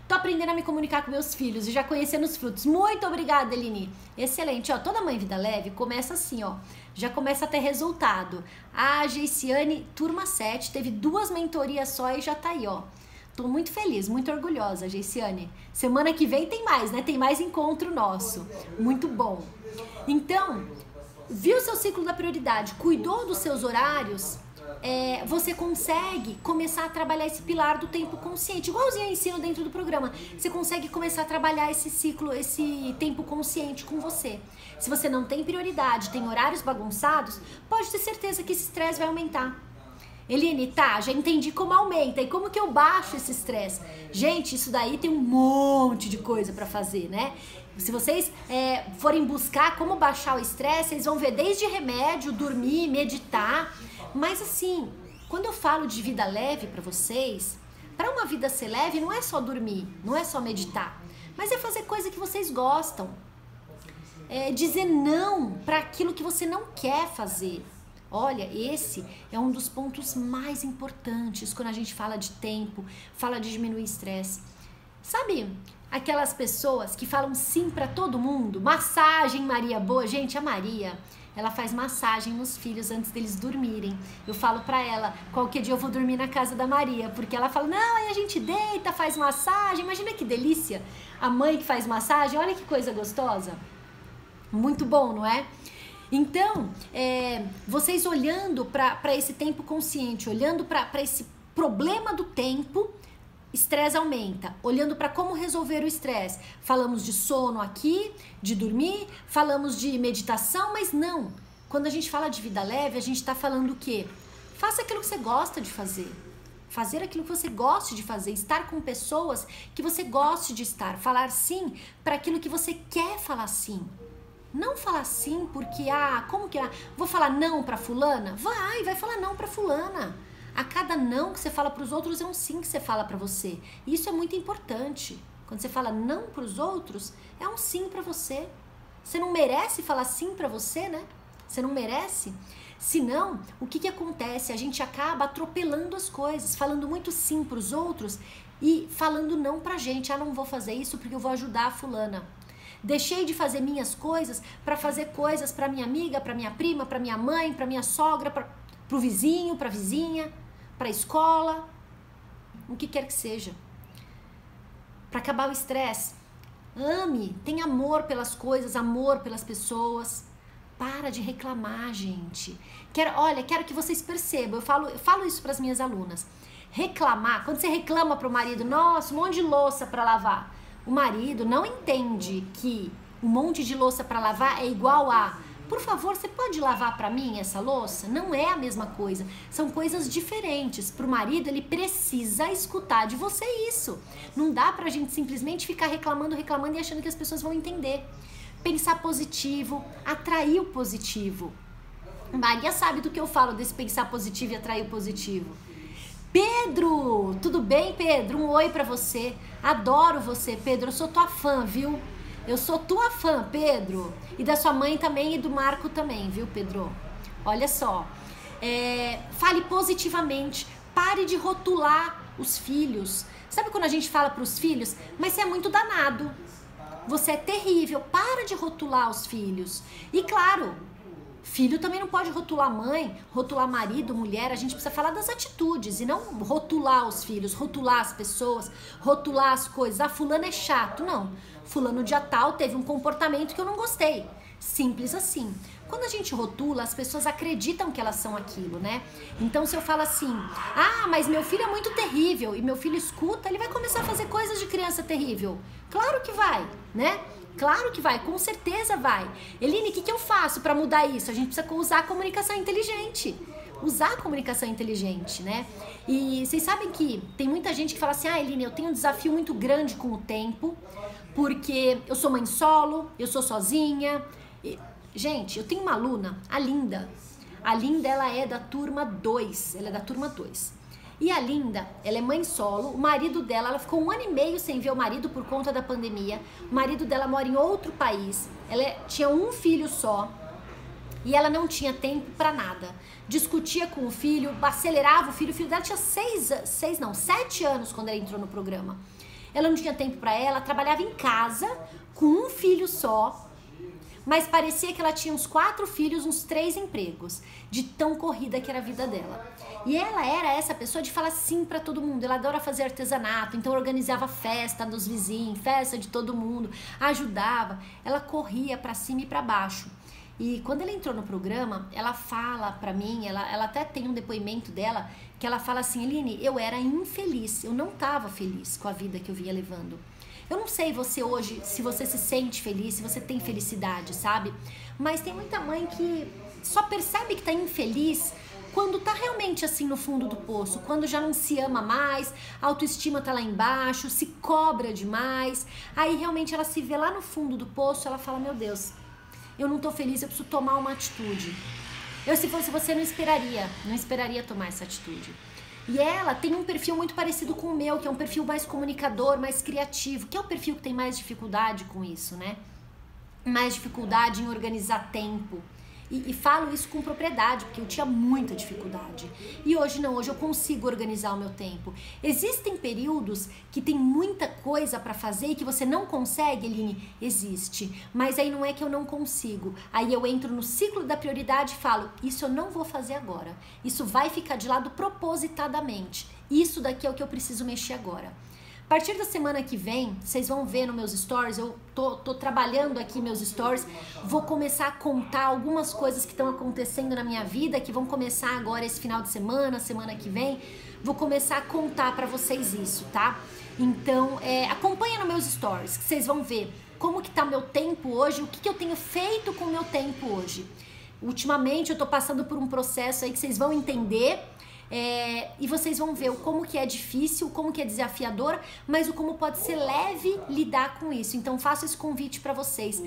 Tô aprendendo a me comunicar com meus filhos e já conhecendo os frutos. Muito obrigada, Eline. Excelente. Ó, toda mãe vida leve começa assim, ó. Já começa a ter resultado. A Geiciane, turma 7, teve 2 mentorias só e já tá aí, ó. Tô muito feliz, muito orgulhosa, Geiciane. Semana que vem tem mais, né? Tem mais encontro nosso. Muito bom. Então, viu seu ciclo da prioridade, cuidou dos seus horários, você consegue começar a trabalhar esse pilar do tempo consciente, igualzinho eu ensino dentro do programa. Você consegue começar a trabalhar esse ciclo, esse tempo consciente com você. Se você não tem prioridade, tem horários bagunçados, pode ter certeza que esse estresse vai aumentar. Eline, tá, já entendi como aumenta e como que eu baixo esse estresse. Gente, isso daí tem um monte de coisa pra fazer, né? Se vocês forem buscar como baixar o estresse, vocês vão ver desde remédio, dormir, meditar. Mas assim, quando eu falo de vida leve pra vocês, pra uma vida ser leve não é só dormir, não é só meditar, mas é fazer coisa que vocês gostam. É dizer não pra aquilo que você não quer fazer. Olha, esse é um dos pontos mais importantes quando a gente fala de tempo, fala de diminuir estresse. Sabe aquelas pessoas que falam sim pra todo mundo? Massagem, Maria boa. Gente, a Maria, ela faz massagem nos filhos antes deles dormirem. Eu falo pra ela, qualquer dia eu vou dormir na casa da Maria, porque ela fala, não, aí a gente deita, faz massagem. Imagina que delícia, a mãe que faz massagem, olha que coisa gostosa. Muito bom, não é? Então, vocês olhando para esse tempo consciente, olhando para esse problema do tempo, estresse aumenta. Olhando para como resolver o estresse. Falamos de sono aqui, de dormir, falamos de meditação, mas não. Quando a gente fala de vida leve, a gente está falando o quê? Faça aquilo que você gosta de fazer. Fazer aquilo que você goste de fazer. Estar com pessoas que você goste de estar. Falar sim para aquilo que você quer falar sim. Não falar sim porque, como que vou falar não pra fulana? Vai falar não pra fulana. A cada não que você fala pros outros é um sim que você fala pra você. E isso é muito importante. Quando você fala não pros outros, é um sim pra você. Você não merece falar sim pra você, né? Você não merece. Senão, o que acontece? A gente acaba atropelando as coisas, falando muito sim pros outros e falando não pra gente. Não vou fazer isso porque eu vou ajudar a fulana. Deixei de fazer minhas coisas para fazer coisas para minha amiga, para minha prima, para minha mãe, para minha sogra, para o vizinho, para a vizinha, para a escola, o que quer que seja. Para acabar o estresse, ame, tenha amor pelas coisas, amor pelas pessoas. Para de reclamar, gente. Quero que vocês percebam, eu falo isso para as minhas alunas. Reclamar, quando você reclama para o marido, nossa, um monte de louça para lavar. O marido não entende que um monte de louça para lavar é igual a, por favor, você pode lavar para mim essa louça? Não é a mesma coisa. São coisas diferentes. Para o marido, ele precisa escutar de você isso. Não dá pra gente simplesmente ficar reclamando e achando que as pessoas vão entender. Pensar positivo, atrair o positivo. Maria sabe do que eu falo desse pensar positivo e atrair o positivo. Pedro, tudo bem, Pedro? Um oi pra você. Adoro você, Pedro. Eu sou tua fã, viu? Eu sou tua fã, Pedro. E da sua mãe também e do Marco também, viu, Pedro? Olha só. Fale positivamente. Pare de rotular os filhos. Sabe quando a gente fala pros filhos? Mas você é muito danado. Você é terrível. Para de rotular os filhos. E claro, filho também não pode rotular mãe, rotular marido, mulher. A gente precisa falar das atitudes e não rotular os filhos, rotular as pessoas, rotular as coisas. Fulano é chato. Não. Fulano dia tal teve um comportamento que eu não gostei. Simples assim. Quando a gente rotula, as pessoas acreditam que elas são aquilo, né? Então, se eu falo assim, mas meu filho é muito terrível, e meu filho escuta, ele vai começar a fazer coisas de criança terrível. Claro que vai, né? Claro que vai, com certeza vai. Eline, o que eu faço para mudar isso? A gente precisa usar a comunicação inteligente. Usar a comunicação inteligente, né? E vocês sabem que tem muita gente que fala assim, Eline, eu tenho um desafio muito grande com o tempo, porque eu sou mãe solo, eu sou sozinha. Gente, eu tenho uma aluna, a Linda. A Linda, ela é da turma 2. Ela é da turma 2. E a Linda, ela é mãe solo. O marido dela, ela ficou 1 ano e meio sem ver o marido por conta da pandemia. O marido dela mora em outro país. tinha um filho só e ela não tinha tempo para nada. Discutia com o filho, acelerava o filho dela tinha 7 anos quando ela entrou no programa. Ela não tinha tempo para ela, trabalhava em casa com um filho só, mas parecia que ela tinha uns 4 filhos, uns 3 empregos, de tão corrida que era a vida dela. E ela era essa pessoa de falar sim para todo mundo. Ela adora fazer artesanato, então organizava festa dos vizinhos, festa de todo mundo, ajudava. Ela corria para cima e para baixo. E quando ela entrou no programa, ela fala pra mim, ela até tem um depoimento dela, que ela fala assim: Eline, eu era infeliz, eu não tava feliz com a vida que eu vinha levando. Eu não sei você hoje, se você se sente feliz, se você tem felicidade, sabe? Mas tem muita mãe que só percebe que tá infeliz quando tá realmente assim no fundo do poço, quando já não se ama mais, a autoestima tá lá embaixo, se cobra demais, aí realmente ela se vê lá no fundo do poço, ela fala: meu Deus, eu não tô feliz, eu preciso tomar uma atitude. Eu, se fosse você, não esperaria tomar essa atitude. E ela tem um perfil muito parecido com o meu, que é um perfil mais comunicador, mais criativo, que é o perfil que tem mais dificuldade com isso, né? Mais dificuldade em organizar tempo. E falo isso com propriedade, porque eu tinha muita dificuldade. E hoje não, hoje eu consigo organizar o meu tempo. Existem períodos que tem muita coisa para fazer e que você não consegue, Eline? Existe. Mas aí não é que eu não consigo. Aí eu entro no ciclo da prioridade e falo: isso eu não vou fazer agora. Isso vai ficar de lado propositadamente. Isso daqui é o que eu preciso mexer agora. A partir da semana que vem, vocês vão ver nos meus stories, eu tô trabalhando aqui meus stories, vou começar a contar algumas coisas que estão acontecendo na minha vida, que vão começar agora esse final de semana, semana que vem, vou começar a contar pra vocês isso, tá? Então, acompanha nos meus stories, que vocês vão ver como que tá meu tempo hoje, o que eu tenho feito com o meu tempo hoje. Ultimamente eu tô passando por um processo aí que vocês vão entender. E vocês vão ver o como que é difícil, o como que é desafiador, mas o como pode ser leve lidar com isso. Então faço esse convite para vocês,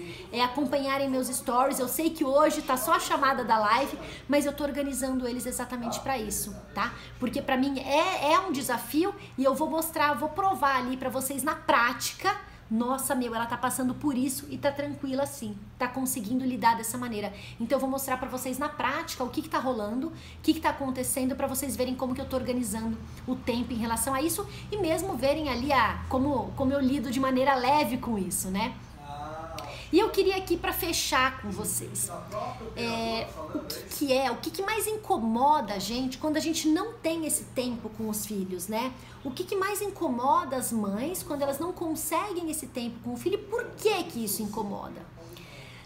acompanharem meus stories. Eu sei que hoje tá só a chamada da live, mas eu tô organizando eles exatamente para isso, tá? Porque para mim é um desafio e eu vou mostrar, vou provar ali para vocês na prática. Nossa, ela tá passando por isso e tá tranquila assim, tá conseguindo lidar dessa maneira. Então eu vou mostrar pra vocês na prática o que tá rolando, o que tá acontecendo, pra vocês verem como que eu tô organizando o tempo em relação a isso e mesmo verem ali como eu lido de maneira leve com isso, né? E eu queria aqui para fechar com vocês, o que mais incomoda a gente quando a gente não tem esse tempo com os filhos, né? O que mais incomoda as mães quando elas não conseguem esse tempo com o filho? Por que isso incomoda?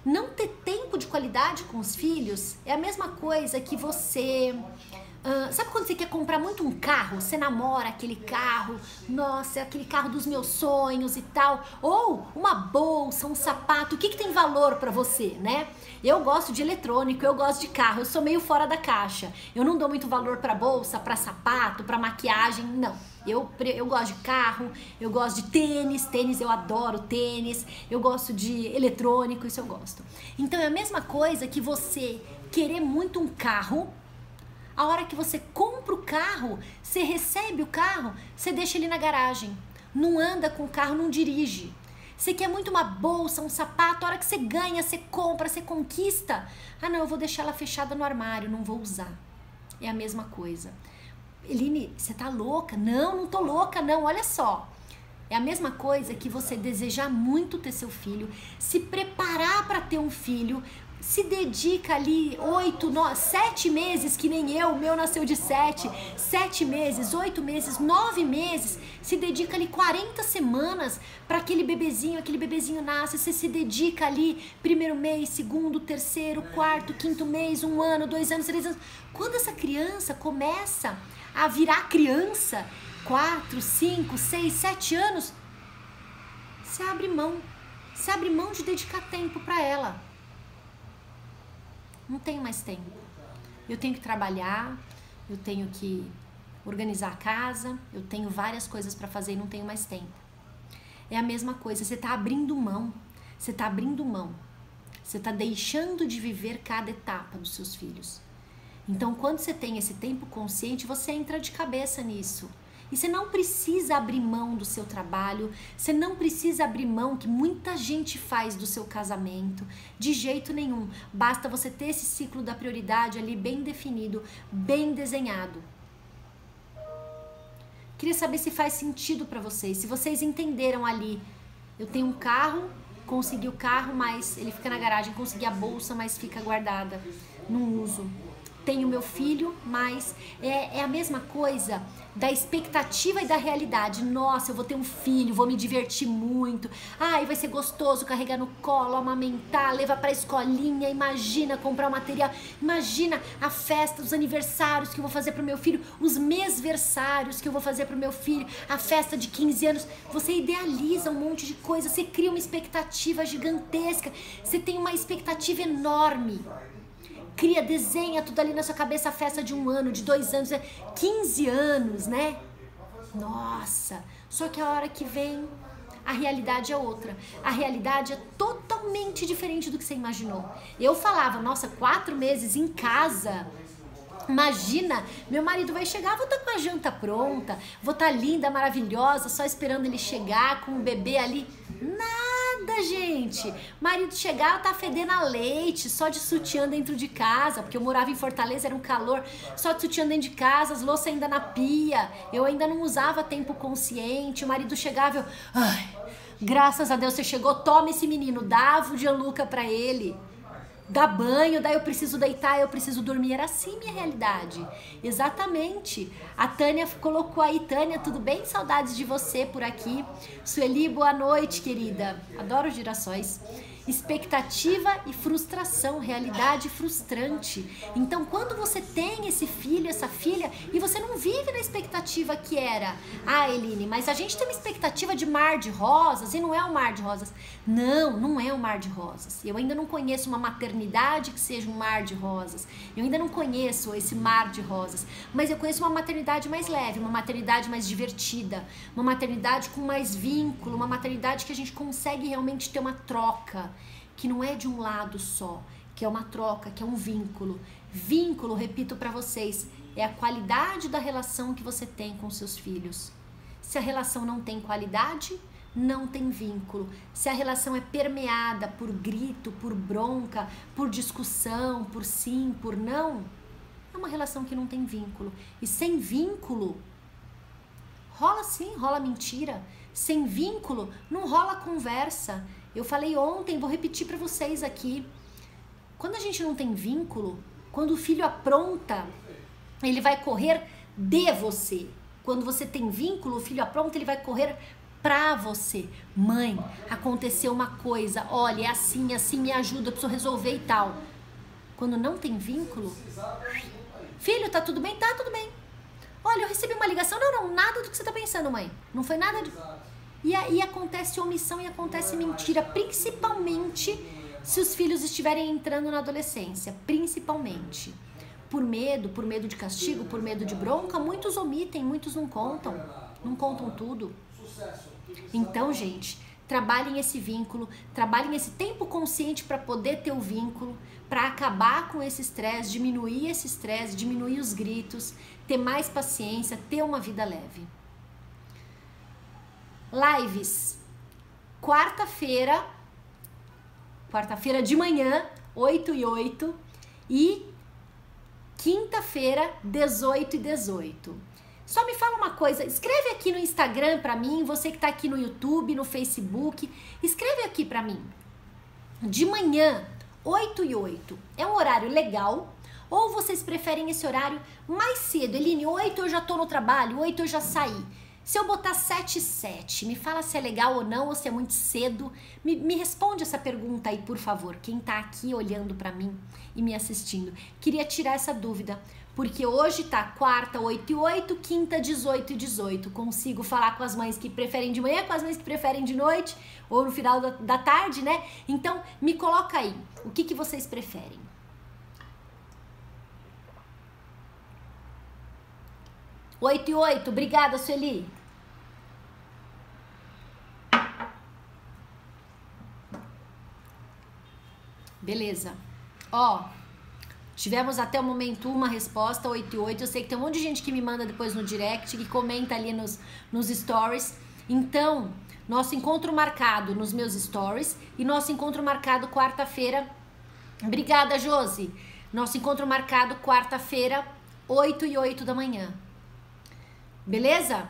Não ter tempo de qualidade com os filhos é a mesma coisa que você... sabe quando você quer comprar muito um carro? Você namora aquele carro, nossa, é aquele carro dos meus sonhos e tal. Ou uma bolsa, um sapato, o que tem valor pra você, né? Eu gosto de eletrônico, eu gosto de carro, eu sou meio fora da caixa. Eu não dou muito valor pra bolsa, pra sapato, pra maquiagem, não. Eu gosto de carro, eu gosto de tênis, eu adoro tênis, eu gosto de eletrônico, isso eu gosto. Então é a mesma coisa que você querer muito um carro. A hora que você compra o carro, você recebe o carro, você deixa ele na garagem. Não anda com o carro, não dirige. Você quer muito uma bolsa, um sapato, a hora que você ganha, você compra, você conquista. Ah não, eu vou deixar ela fechada no armário, não vou usar. É a mesma coisa. Eline, você tá louca? Não tô louca não, olha só. É a mesma coisa que você desejar muito ter seu filho, se preparar para ter um filho, se dedica ali 7 meses, que nem eu, o meu nasceu de 7 meses, 8 meses, 9 meses, se dedica ali 40 semanas para aquele bebezinho nasce, você se dedica ali, primeiro mês, segundo, terceiro, quarto, quinto mês, 1 ano, 2 anos, 3 anos. Quando essa criança começa a virar criança, 4, 5, 6, 7 anos, você abre mão de dedicar tempo para ela. Não tenho mais tempo. Eu tenho que trabalhar, eu tenho que organizar a casa, eu tenho várias coisas para fazer e não tenho mais tempo. É a mesma coisa, você tá abrindo mão. Você tá deixando de viver cada etapa dos seus filhos. Então, quando você tem esse tempo consciente, você entra de cabeça nisso. E você não precisa abrir mão do seu trabalho, você não precisa abrir mão que muita gente faz do seu casamento, de jeito nenhum. Basta você ter esse ciclo da prioridade ali bem definido, bem desenhado. Queria saber se faz sentido para vocês, se vocês entenderam ali. Eu tenho um carro, consegui o carro, mas ele fica na garagem, consegui a bolsa, mas fica guardada, não uso. Tenho meu filho, mas é a mesma coisa da expectativa e da realidade. Nossa, eu vou ter um filho, vou me divertir muito. Ai, vai ser gostoso carregar no colo, amamentar, levar pra escolinha. Imagina comprar o material. Imagina a festa, os aniversários que eu vou fazer pro meu filho, os mesversários que eu vou fazer pro meu filho, a festa de 15 anos. Você idealiza um monte de coisa, você cria uma expectativa gigantesca, você tem uma expectativa enorme. Cria, desenha tudo ali na sua cabeça, a festa de 1 ano, de 2 anos, 15 anos, né? Nossa! Só que a hora que vem, a realidade é outra. A realidade é totalmente diferente do que você imaginou. Eu falava, nossa, 4 meses em casa. Imagina, meu marido vai chegar, vou estar com a janta pronta, vou estar linda, maravilhosa, só esperando ele chegar com o bebê ali. Nada, gente. Marido chegar, tá fedendo a leite, só de sutiã dentro de casa, porque eu morava em Fortaleza, era um calor, só de sutiã dentro de casa, as louças ainda na pia, eu ainda não usava tempo consciente, o marido chegava, ai, graças a Deus você chegou, toma esse menino, dava o Gianluca pra ele. Dá banho, daí eu preciso deitar, eu preciso dormir. Era assim minha realidade. Exatamente. A Tânia colocou aí, Tânia, tudo bem? Saudades de você por aqui. Sueli, boa noite, querida. Adoro girassóis. Expectativa e frustração, realidade frustrante. Então, quando você tem esse filho, essa filha, e você não vive na expectativa que era, ah, Eline, mas a gente tem uma expectativa de mar de rosas e não é um mar de rosas. Não, não é um mar de rosas. Eu ainda não conheço uma maternidade que seja um mar de rosas. Eu ainda não conheço esse mar de rosas. Mas eu conheço uma maternidade mais leve, uma maternidade mais divertida, uma maternidade com mais vínculo, uma maternidade que a gente consegue realmente ter uma troca, que não é de um lado só, que é uma troca, que é um vínculo. Vínculo, repito para vocês, é a qualidade da relação que você tem com seus filhos. Se a relação não tem qualidade, não tem vínculo. Se a relação é permeada por grito, por bronca, por discussão, por sim, por não, é uma relação que não tem vínculo. E sem vínculo, rola sim, rola mentira. Sem vínculo, não rola conversa. Eu falei ontem, vou repetir para vocês aqui. Quando a gente não tem vínculo, quando o filho apronta, ele vai correr de você. Quando você tem vínculo, o filho apronta, ele vai correr pra você. Mãe, aconteceu uma coisa, olha, é assim, assim, me ajuda, eu preciso resolver e tal. Quando não tem vínculo, filho, tá tudo bem? Tá tudo bem. Olha, eu recebi uma ligação, não, nada do que você tá pensando, mãe. Não foi nada de... E aí acontece omissão e acontece mentira, principalmente se os filhos estiverem entrando na adolescência, principalmente. Por medo de castigo, por medo de bronca, muitos omitem, muitos não contam tudo. Então, gente, trabalhem esse vínculo, trabalhem esse tempo consciente para poder ter o vínculo, para acabar com esse estresse, diminuir os gritos, ter mais paciência, ter uma vida leve. Lives, quarta-feira de manhã, 8h08 e quinta-feira, 18h18. Só me fala uma coisa, escreve aqui no Instagram pra mim, você que tá aqui no YouTube, no Facebook, escreve aqui pra mim. De manhã, 8h08, é um horário legal ou vocês preferem esse horário mais cedo? Eline, 8 eu já tô no trabalho, 8 eu já saí. Se eu botar 7h07, me fala se é legal ou não, ou se é muito cedo. Me responde essa pergunta aí, por favor. Quem tá aqui olhando pra mim e me assistindo. Queria tirar essa dúvida, porque hoje tá quarta, 8h08, quinta, 18h18. Consigo falar com as mães que preferem de manhã, com as mães que preferem de noite, ou no final da tarde, né? Então, me coloca aí. O que vocês preferem? 8h08, obrigada, Sueli. Beleza. Ó, Tivemos até o momento uma resposta, 8 e 8. Eu sei que tem um monte de gente que me manda depois no direct, que comenta ali nos stories. Então, nosso encontro marcado nos meus stories e nosso encontro marcado quarta-feira. Obrigada, Josi. Nosso encontro marcado quarta-feira, 8 e 8 da manhã. Beleza?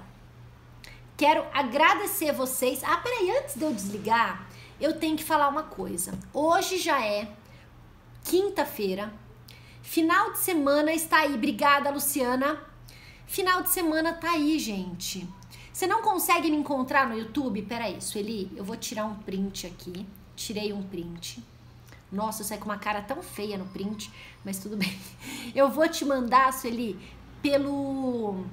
Quero agradecer vocês. Ah, peraí, antes de eu desligar, eu tenho que falar uma coisa. Hoje já é quinta-feira. Final de semana está aí. Obrigada, Luciana. Final de semana tá aí, gente. Você não consegue me encontrar no YouTube? Peraí, Sueli, eu vou tirar um print aqui. Tirei um print. Nossa, eu saí com uma cara tão feia no print, mas tudo bem. Eu vou te mandar, Sueli, pelo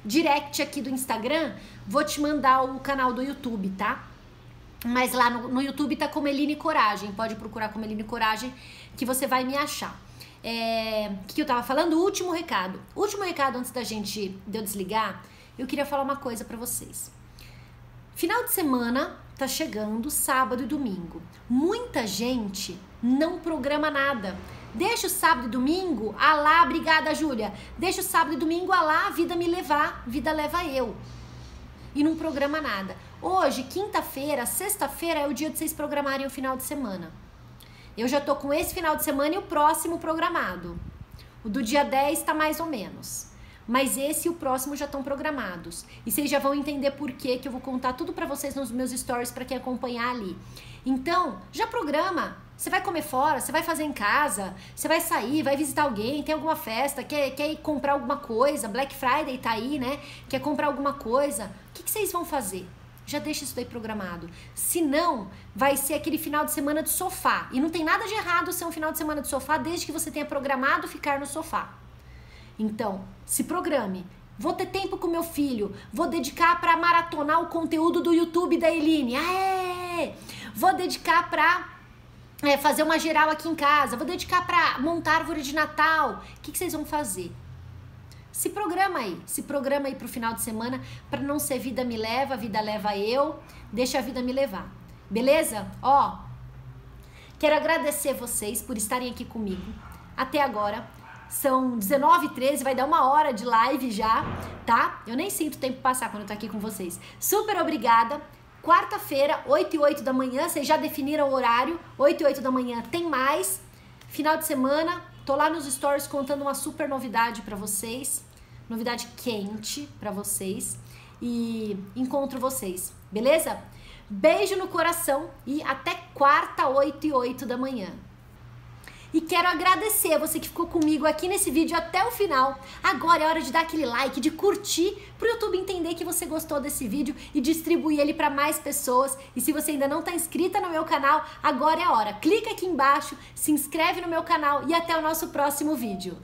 direct aqui do Instagram, vou te mandar o canal do YouTube, tá? Mas lá no YouTube tá como Eline Coragem, pode procurar como Eline Coragem que você vai me achar. O que eu tava falando? O último recado. Último recado antes de eu desligar, eu queria falar uma coisa pra vocês. Final de semana tá chegando, sábado e domingo. Muita gente não programa nada. Deixa o sábado e domingo, alá, obrigada, Júlia. Deixa o sábado e domingo, alá, a vida me levar, vida leva eu. E não programa nada. Hoje, quinta-feira, sexta-feira é o dia de vocês programarem o final de semana. Eu já tô com esse final de semana e o próximo programado. O do dia 10 tá mais ou menos. Mas esse e o próximo já estão programados. E vocês já vão entender por quê, que eu vou contar tudo pra vocês nos meus stories pra quem acompanhar ali. Então, já programa. Você vai comer fora, você vai fazer em casa, você vai sair, vai visitar alguém, tem alguma festa, quer ir comprar alguma coisa, Black Friday tá aí, né? Quer comprar alguma coisa. O que vocês vão fazer? Já deixa isso daí programado. Se não, vai ser aquele final de semana de sofá. E não tem nada de errado ser um final de semana de sofá, desde que você tenha programado ficar no sofá. Então, se programe. Vou ter tempo com meu filho. Vou dedicar para maratonar o conteúdo do YouTube da Eline. Aê! Vou dedicar para fazer uma geral aqui em casa. Vou dedicar para montar árvore de Natal. O que vocês vão fazer? Se programa aí pro final de semana para não ser vida me leva, vida leva eu. Deixa a vida me levar. Beleza? Ó, quero agradecer vocês por estarem aqui comigo até agora. São 19h13, vai dar 1 hora de live já, tá? Eu nem sinto o tempo passar quando eu tô aqui com vocês. Super obrigada. Quarta-feira, 8 e 8 da manhã, vocês já definiram o horário. 8 e 8 da manhã tem mais. Final de semana, tô lá nos stories contando uma super novidade pra vocês. Novidade quente pra vocês. E encontro vocês, beleza? Beijo no coração e até quarta, 8 e 8 da manhã. E quero agradecer a você que ficou comigo aqui nesse vídeo até o final. Agora é hora de dar aquele like, de curtir, pro YouTube entender que você gostou desse vídeo e distribuir ele para mais pessoas. E se você ainda não está inscrita no meu canal, agora é a hora. Clica aqui embaixo, se inscreve no meu canal e até o nosso próximo vídeo.